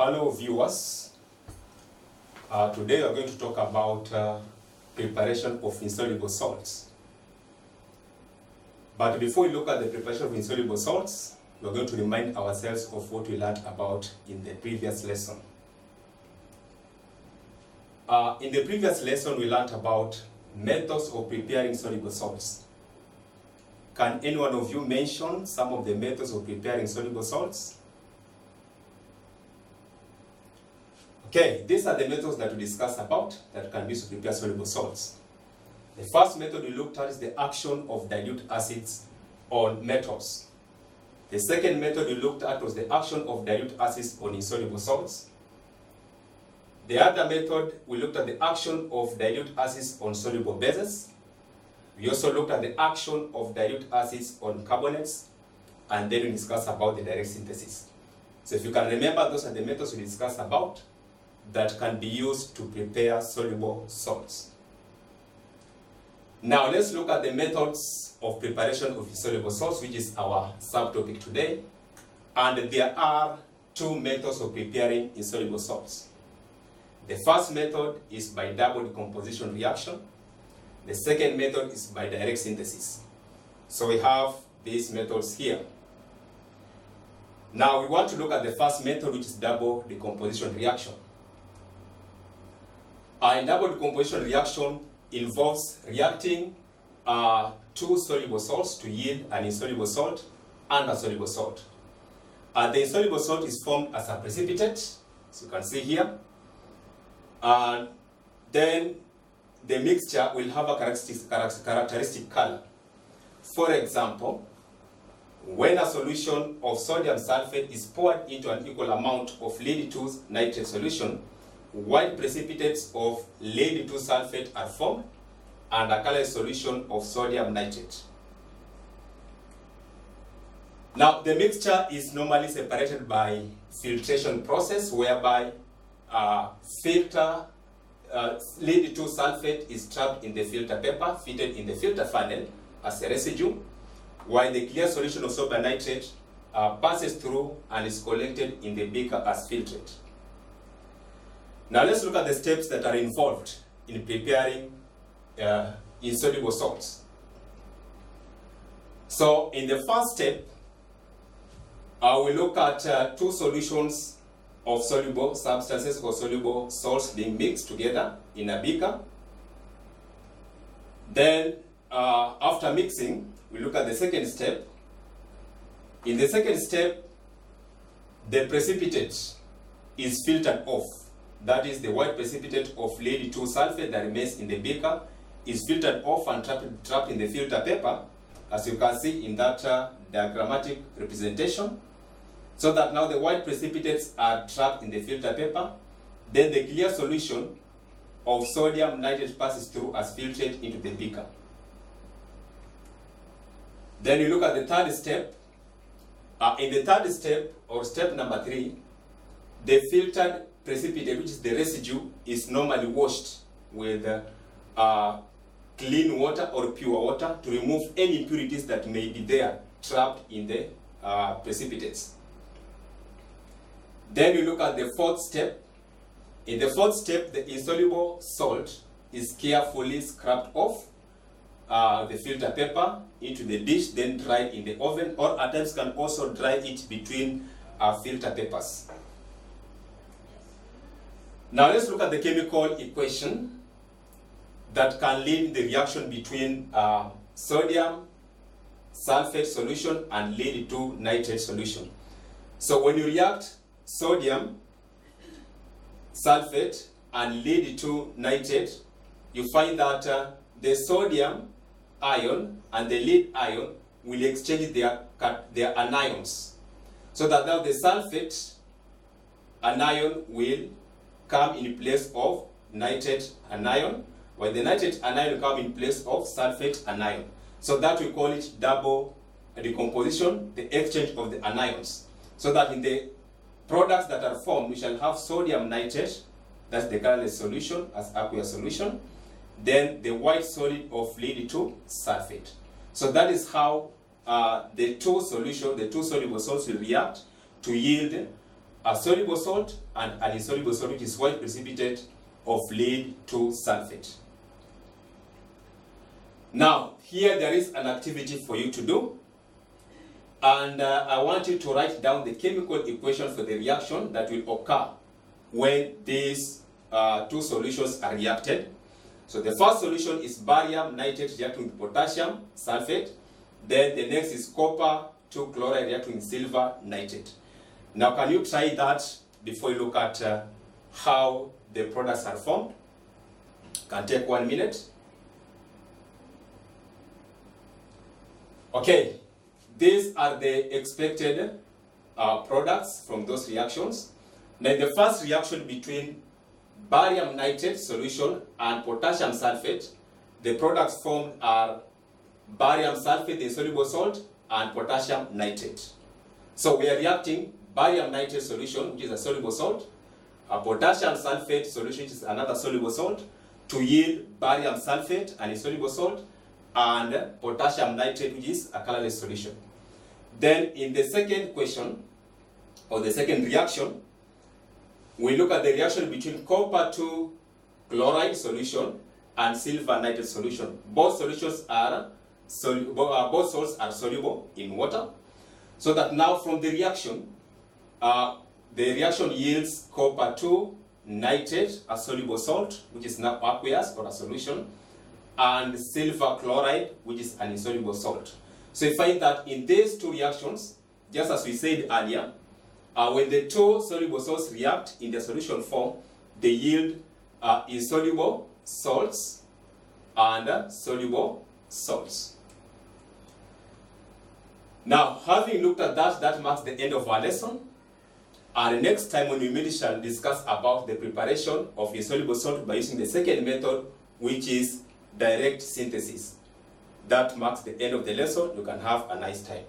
Hello viewers, today we are going to talk about preparation of insoluble salts. But before we look at the preparation of insoluble salts, we are going to remind ourselves of what we learned about in the previous lesson. In the previous lesson, we learned about methods of preparing soluble salts. Can any one of you mention some of the methods of preparing soluble salts? Okay, these are the methods that we discussed about that can be used to prepare soluble salts. The first method we looked at is the action of dilute acids on metals. The second method we looked at was the action of dilute acids on insoluble salts. The other method, we looked at the action of dilute acids on soluble bases. We also looked at the action of dilute acids on carbonates, and then we discussed about the direct synthesis. So if you can remember, those are the methods we discussed about that can be used to prepare soluble salts. Now let's look at the methods of preparation of insoluble salts, which is our subtopic today. And there are two methods of preparing insoluble salts. The first method is by double decomposition reaction. The second method is by direct synthesis. So we have these methods here. Now we want to look at the first method, which is double decomposition reaction. A double decomposition reaction involves reacting two soluble salts to yield an insoluble salt and a soluble salt. The insoluble salt is formed as a precipitate, as you can see here. And then the mixture will have a characteristic color. For example, when a solution of sodium sulfate is poured into an equal amount of lead 2 nitrate solution, white precipitates of lead 2 sulfate are formed and a colorless solution of sodium nitrate. Now, the mixture is normally separated by filtration process, whereby lead 2 sulfate is trapped in the filter paper, fitted in the filter funnel as a residue, while the clear solution of sodium nitrate passes through and is collected in the beaker as filtrate. Now let's look at the steps that are involved in preparing insoluble salts. So in the first step, we look at two solutions of soluble substances or soluble salts being mixed together in a beaker. Then after mixing, we look at the second step. In the second step, the precipitate is filtered off. That is, the white precipitate of lead 2 sulfate that remains in the beaker is filtered off and trapped in the filter paper, as you can see in that diagrammatic representation, so that now the white precipitates are trapped in the filter paper. Then the clear solution of sodium nitrate passes through as filtrate into the beaker. Then you look at the third step. In the third step, or step number 3, the filtered precipitate, which is the residue, is normally washed with clean water or pure water to remove any impurities that may be there trapped in the precipitates. Then we look at the fourth step. In the fourth step, the insoluble salt is carefully scraped off the filter paper into the dish, then dried in the oven, or at times can also dry it between filter papers. Now let's look at the chemical equation that can lead the reaction between sodium sulfate solution and lead 2 nitrate solution. So when you react sodium sulfate and lead 2 nitrate, you find that the sodium ion and the lead ion will exchange their anions, so that now the sulfate anion will come in place of nitrate anion, while the nitrate anion will come in place of sulfate anion. So that we call it double decomposition, the exchange of the anions. So that in the products that are formed, we shall have sodium nitrate, that's the colorless solution as aqueous solution, then the white solid of lead 2 sulfate. So that is how the two soluble salts will react to yield a soluble salt and an insoluble salt, which is white precipitate of lead 2 sulfate. Now, here there is an activity for you to do, and I want you to write down the chemical equation for the reaction that will occur when these two solutions are reacted. So the first solution is barium nitrate reacting with potassium sulfate. Then the next is copper 2 chloride reacting with silver nitrate. Now, can you try that before you look at how the products are formed? Can take 1 minute. Okay, these are the expected products from those reactions. Now, the first reaction between barium nitrate solution and potassium sulfate, the products formed are barium sulfate, the insoluble salt, and potassium nitrate. So we are reacting barium nitrate solution, which is a soluble salt, a potassium sulfate solution, which is another soluble salt, to yield barium sulfate, an insoluble salt, and potassium nitrate, which is a colorless solution. Then in the second question, or the second reaction, we look at the reaction between copper 2 chloride solution and silver nitrate solution. Both solutions are both salts are soluble in water. So that now from the reaction yields copper 2 nitrate, a soluble salt, which is now aqueous or a solution, and silver chloride, which is an insoluble salt. So you find that in these two reactions, just as we said earlier, when the two soluble salts react in the solution form, they yield insoluble salts and soluble salts. Now, having looked at that, that marks the end of our lesson. And next time when we meet, we shall discuss about the preparation of insoluble salt by using the second method, which is direct synthesis. That marks the end of the lesson. You can have a nice time.